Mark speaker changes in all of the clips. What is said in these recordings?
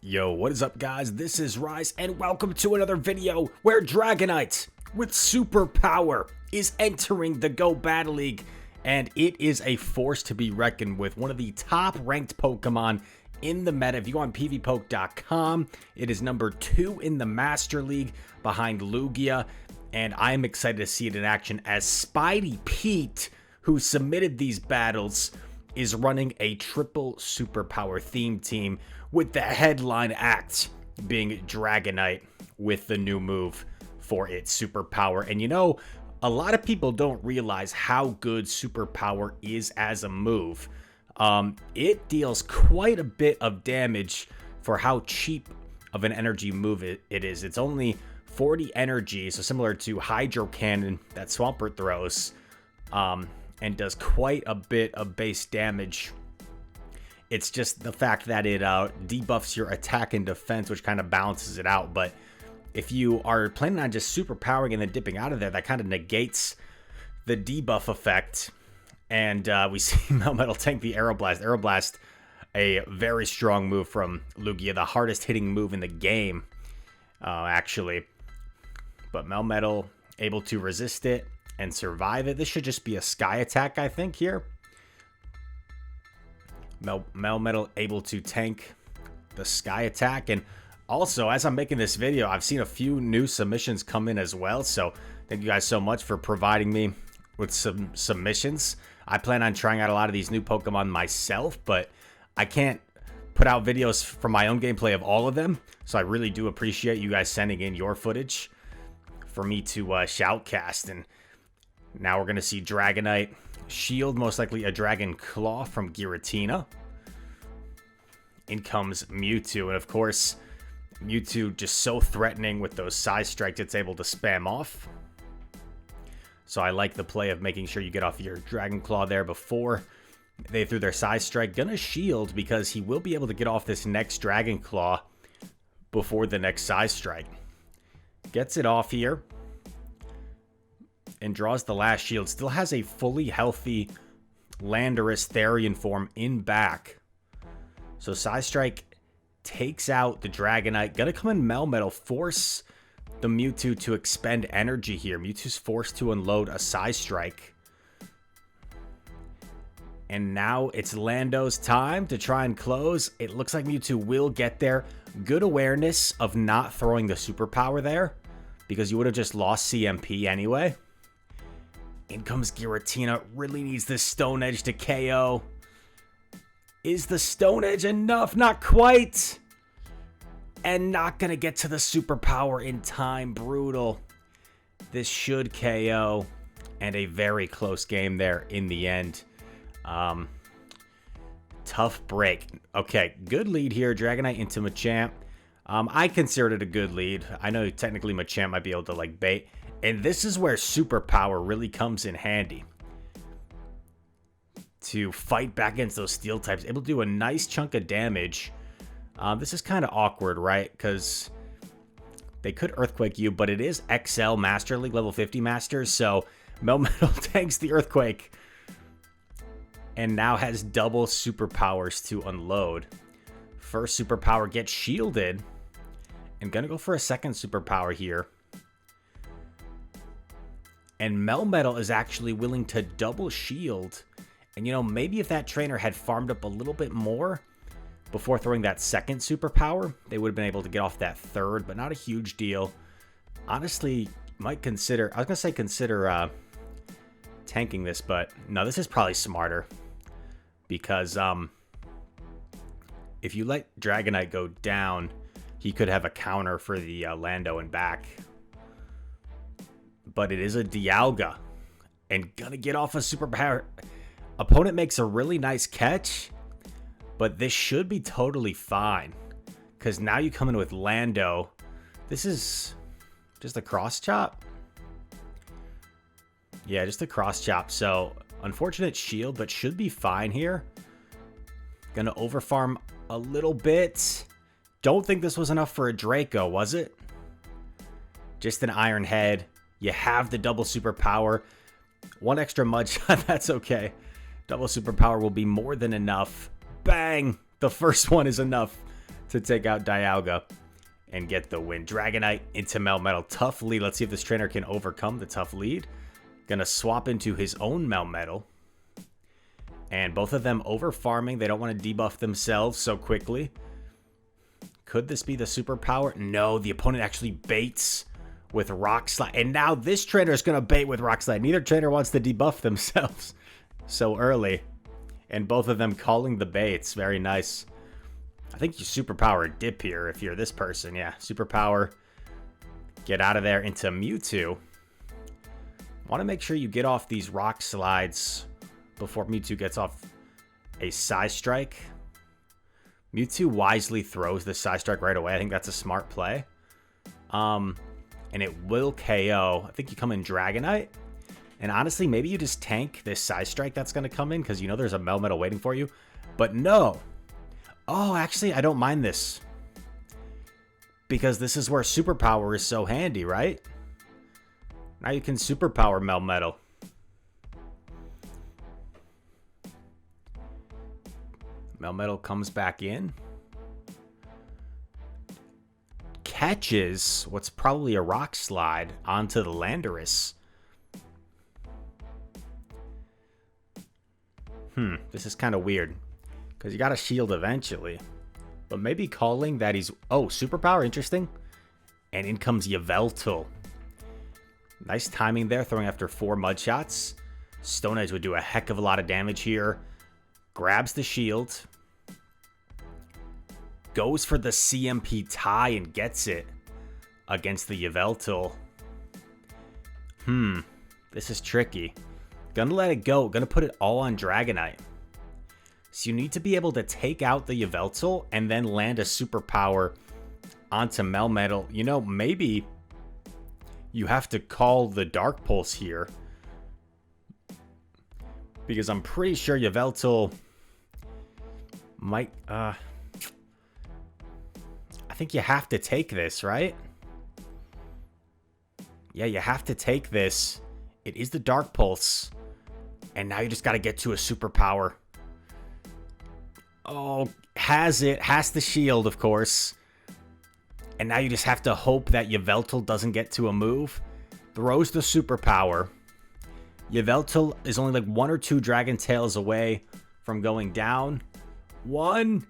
Speaker 1: Yo, what is up guys? This is Rise and welcome to another video where Dragonite with Superpower is entering the Go Battle League, and it is a force to be reckoned with. One of the top ranked Pokemon in the meta. If you go on pvpoke.com, it is number 2 in the Master League behind Lugia, and I am excited to see it in action as Spidey Pete, who submitted these battles, is running a triple Superpower theme team with the headline act being Dragonite with the new move for its Superpower. And you know, a lot of people don't realize how good Superpower is as a move. It deals quite a bit of damage for how cheap of an energy move it is. It's only 40 energy, so similar to Hydro Cannon that Swampert throws, and does quite a bit of base damage. It's just the fact that it debuffs your attack and defense, which kind of balances it out. But if you are planning on just superpowering and then dipping out of there, that kind of negates the debuff effect. And we see Melmetal tank the Aeroblast. Aeroblast, a very strong move from Lugia, the hardest hitting move in the game, actually. But Melmetal able to resist it and survive it. This should just be a Sky attack, I think, here. Melmetal able to tank the Sky attack. And also, as I'm making this video, I've seen a few new submissions come in as well. So thank you guys so much for providing me with some submissions. I plan on trying out a lot of these new Pokemon myself, but I can't put out videos from my own gameplay of all of them. So I really do appreciate you guys sending in your footage for me to shoutcast. And now we're going to see Dragonite shield, most likely a Dragon Claw from Giratina. In comes Mewtwo, and of course, Mewtwo just so threatening with those Side Strikes it's able to spam off. So I like the play of making sure you get off your Dragon Claw there before they threw their Side Strike. Gonna shield because he will be able to get off this next Dragon Claw before the next Side Strike. Gets it off here and draws the last shield. Still has a fully healthy Landorus Therian form in back. So Side Strike takes out the Dragonite. Gonna come in Melmetal, force the Mewtwo to expend energy here. Mewtwo's forced to unload a Side Strike. And now it's Lando's time to try and close. It looks like Mewtwo will get there. Good awareness of not throwing the Superpower there, because you would have just lost CMP anyway. In comes Giratina. Really needs this Stone Edge to KO. Is the Stone Edge enough? Not quite. And not going to get to the Superpower in time. Brutal. This should KO. And a very close game there in the end. Tough break. Okay, good lead here. Dragonite into Machamp. I considered it a good lead. I know technically Machamp might be able to like bait. And this is where Superpower really comes in handy to fight back against those steel types. Able to do a nice chunk of damage. This is kind of awkward, right? Because they could Earthquake you, but it is XL Master League, level 50 Masters. So Melmetal tanks the Earthquake and now has double Superpowers to unload. First Superpower gets shielded. And gonna go for a second Superpower here. And Melmetal is actually willing to double shield. And you know, maybe if that trainer had farmed up a little bit more before throwing that second Superpower, they would have been able to get off that third, but not a huge deal. Honestly, might consider, I was gonna say consider tanking this, but no, this is probably smarter. Because if you let Dragonite go down, he could have a counter for the Lando and back. But it is a Dialga. And gonna get off a Superpower. Opponent makes a really nice catch. But this should be totally fine. Because now you come in with Lando. This is just a cross chop. Yeah, just a cross chop. So, unfortunate shield, but should be fine here. Gonna overfarm a little bit. Don't think this was enough for a Draco, was it? Just an Iron Head. You have the double Superpower. One extra Mudshot, that's okay. Double Superpower will be more than enough. Bang! The first one is enough to take out Dialga and get the win. Dragonite into Melmetal. Tough lead. Let's see if this trainer can overcome the tough lead. Gonna swap into his own Melmetal. And both of them over farming. They don't want to debuff themselves so quickly. Could this be the superpower? No, the opponent actually baits with Rock Slide. And now this trainer is going to bait with Rock Slide. Neither trainer wants to debuff themselves so early. And both of them calling the baits. Very nice. I think you superpower dip here if you're this person. Yeah, superpower. Get out of there into Mewtwo. Want to make sure you get off these Rock Slides before Mewtwo gets off a Psy Strike. Mewtwo wisely throws the Psy Strike right away. I think that's a smart play. And it will KO. I think you come in Dragonite. And honestly, maybe you just tank this Psy Strike that's going to come in because you know there's a Melmetal waiting for you. But no. Oh, actually, I don't mind this. Because this is where Superpower is so handy, right? Now you can Superpower Melmetal. Melmetal comes back in. Catches what's probably a Rock Slide onto the Landorus. This is kind of weird. Because you got to shield eventually. But maybe calling that he's... Oh, Superpower, interesting. And in comes Yveltal. Nice timing there, throwing after 4 Mud Shots. Stone Edge would do a heck of a lot of damage here. Grabs the shield. Goes for the CMP tie and gets it against the Yveltal. This is tricky. Gonna let it go. Gonna put it all on Dragonite. So you need to be able to take out the Yveltal and then land a Superpower onto Melmetal. You know, maybe you have to call the Dark Pulse here. Because I'm pretty sure Yveltal might... I think you have to take this, right? Yeah, you have to take this. It is the Dark Pulse. And now you just got to get to a Superpower. Oh, has it. Has the shield, of course. And now you just have to hope that Yveltal doesn't get to a move. Throws the Superpower. Yveltal is only like 1 or 2 Dragon Tails away from going down. 1,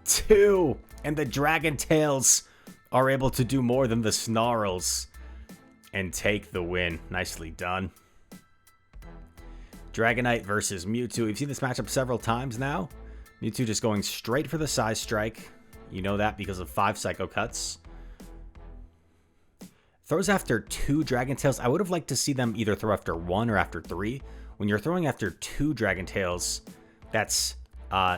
Speaker 1: 2... And the Dragon Tails are able to do more than the Snarls and take the win. Nicely done. Dragonite versus Mewtwo. We've seen this matchup several times now. Mewtwo just going straight for the Psy Strike. You know that because of 5 Psycho Cuts. Throws after 2 Dragon Tails. I would have liked to see them either throw after 1 or after 3. When you're throwing after 2 Dragon Tails, that's...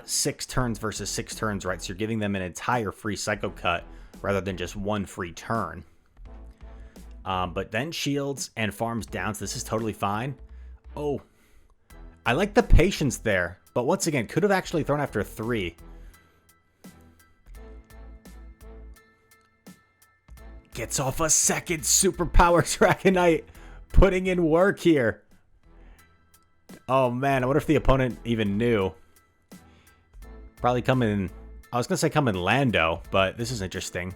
Speaker 1: 6 turns versus 6 turns, right? So you're giving them an entire free Psycho Cut rather than just 1 free turn. But then shields and farms down, so this is totally fine. Oh, I like the patience there. But once again, could have actually thrown after 3. Gets off a second Superpower Dragonite. Putting in work here. Oh man, I wonder if the opponent even knew. Probably come in... I was going to say come in Lando, but this is interesting.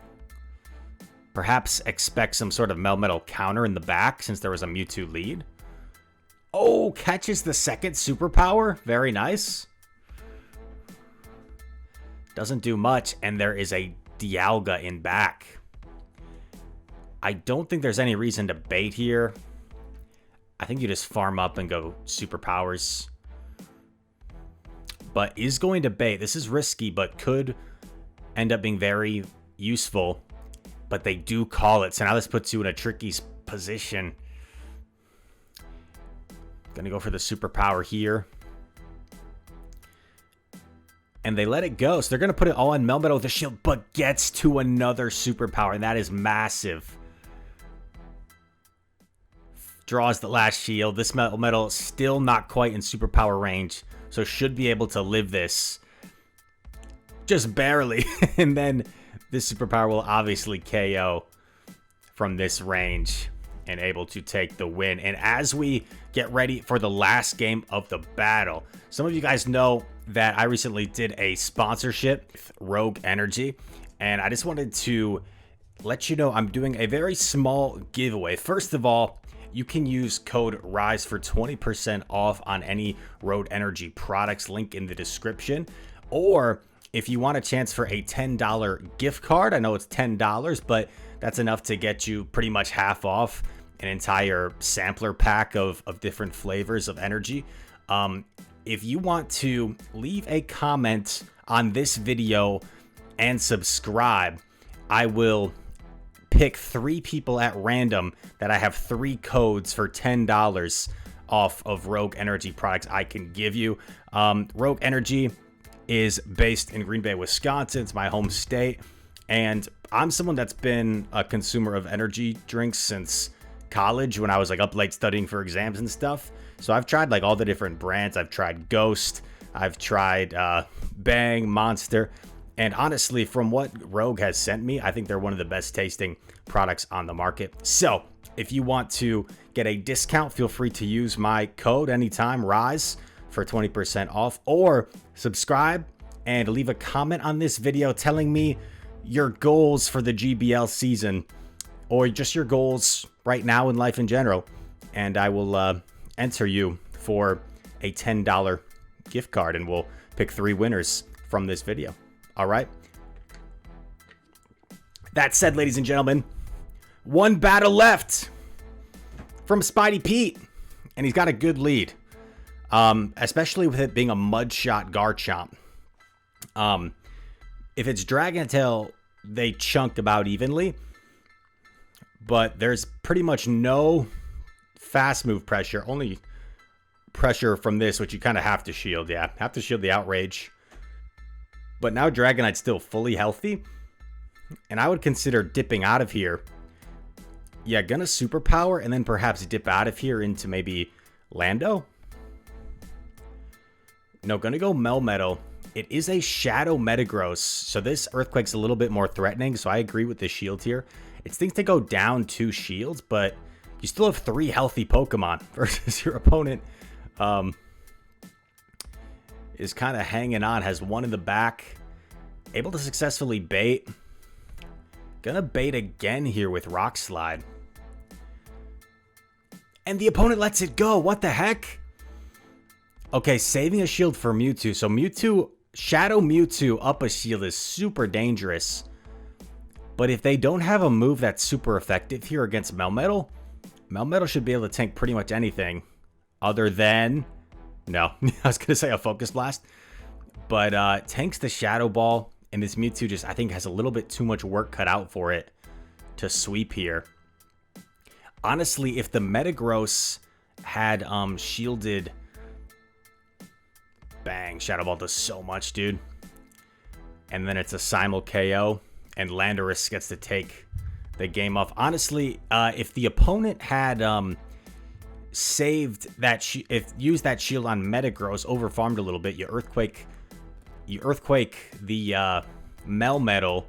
Speaker 1: Perhaps expect some sort of Melmetal counter in the back since there was a Mewtwo lead. Oh, catches the second Superpower. Very nice. Doesn't do much, and there is a Dialga in back. I don't think there's any reason to bait here. I think you just farm up and go Superpowers. But is going to bait. This is risky, but could end up being very useful. But they do call it. So now this puts you in a tricky position. Gonna go for the Superpower here. And they let it go. So they're going to put it all on Melmetal with the shield. But gets to another Superpower. And that is massive. Draws the last shield. This Melmetal still not quite in Superpower range. So should be able to live this. Just barely. And then this Superpower will obviously KO from this range. And able to take the win. And as we get ready for the last game of the battle. Some of you guys know that I recently did a sponsorship with Rogue Energy. and I just wanted to let you know I'm doing a very small giveaway. First of all, you can use code RISE for 20% off on any Road Energy products, link in the description. Or if you want a chance for a $10 gift card, I know it's $10, but that's enough to get you pretty much half off an entire sampler pack of different flavors of energy. If you want to leave a comment on this video and subscribe, I will pick 3 people at random that I have 3 codes for $10 off of Rogue Energy products I can give you. Rogue Energy is based in Green Bay, Wisconsin. It's my home state. And I'm someone that's been a consumer of energy drinks since college, when I was like up late studying for exams and stuff. So I've tried like all the different brands. I've tried Ghost. I've tried Bang, Monster. And honestly, from what Rogue has sent me, I think they're one of the best tasting products on the market. So if you want to get a discount, feel free to use my code anytime, RISE, for 20% off, or subscribe and leave a comment on this video telling me your goals for the GBL season, or just your goals right now in life in general. And I will enter you for a $10 gift card, and we'll pick 3 winners from this video. All right. That said, ladies and gentlemen, 1 battle left from Spidey Pete, and he's got a good lead, especially with it being a Mudshot Garchomp. If it's Dragon Tail, they chunk about evenly, but there's pretty much no fast move pressure, only pressure from this, which you kind of have to shield. Yeah, have to shield the Outrage. But now Dragonite's still fully healthy, and I would consider dipping out of here. Yeah, gonna Superpower, and then perhaps dip out of here into maybe Lando. No, gonna go Melmetal. It is a Shadow Metagross, so this Earthquake's a little bit more threatening, so I agree with the shield here. It stinks to go down 2 shields, but you still have 3 healthy Pokemon versus your opponent. Is kind of hanging on, has 1 in the back, able to successfully bait. Gonna bait again here with Rock Slide. And the opponent lets it go. What the heck? Okay, saving a shield for Mewtwo. So Mewtwo, Shadow Mewtwo up a shield is super dangerous. But if they don't have a move that's super effective here against Melmetal, Melmetal should be able to tank pretty much anything other than... No, I was going to say a Focus Blast. But tanks the Shadow Ball, and this Mewtwo just, I think, has a little bit too much work cut out for it to sweep here. Honestly, if the Metagross had shielded... Bang, Shadow Ball does so much, dude. And then it's a Simul KO, and Landorus gets to take the game off. Honestly, if the opponent had... saved that, used that shield on Metagross, overfarmed a little bit, you Earthquake the Melmetal,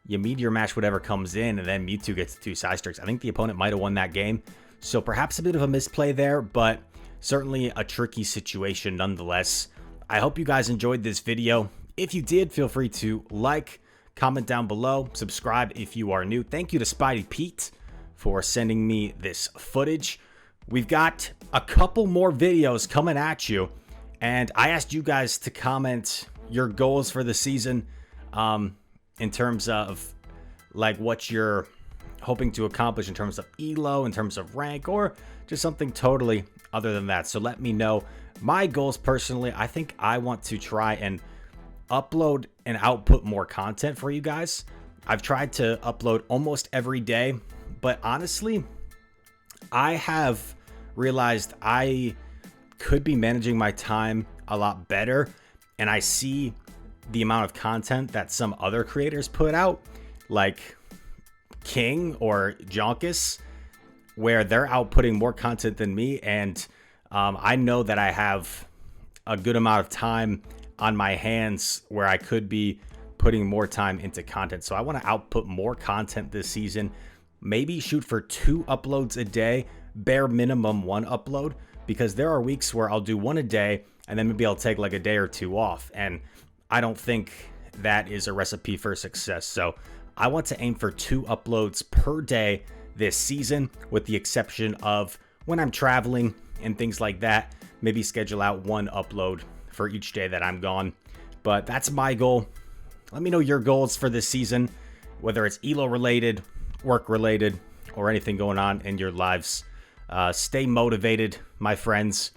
Speaker 1: you Meteor Mash whatever comes in, and then Mewtwo gets 2 Psystrikes. I think the opponent might have won that game, so perhaps a bit of a misplay there, but certainly a tricky situation nonetheless. I hope you guys enjoyed this video. If you did, feel free to like, comment down below, subscribe if you are new. Thank you to Spidey Pete for sending me this footage. We've got a couple more videos coming at you, and I asked you guys to comment your goals for the season, in terms of like what you're hoping to accomplish in terms of elo, in terms of rank, or just something totally other than that. So let me know. My goals personally, I think I want to try and upload and output more content for you guys. I've tried to upload almost every day, but honestly, I have realized I could be managing my time a lot better, and I see the amount of content that some other creators put out, like King or Jonkus, where they're outputting more content than me, and I know that I have a good amount of time on my hands where I could be putting more time into content. So I want to output more content this season, maybe shoot for 2 uploads a day, bare minimum 1 upload, because there are weeks where I'll do 1 a day and then maybe I'll take like a day or 2 off, and I don't think that is a recipe for success. So I want to aim for 2 uploads per day this season, with the exception of when I'm traveling and things like that. Maybe schedule out 1 upload for each day that I'm gone. But that's my goal. Let me know your goals for this season, whether it's ELO related, work related, or anything going on in your lives. Stay motivated, my friends.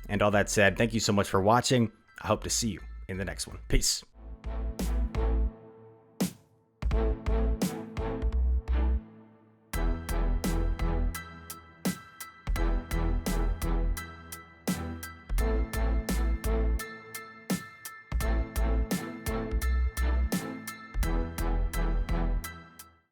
Speaker 1: And all that said, thank you so much for watching. I hope to see you in the next one. Peace.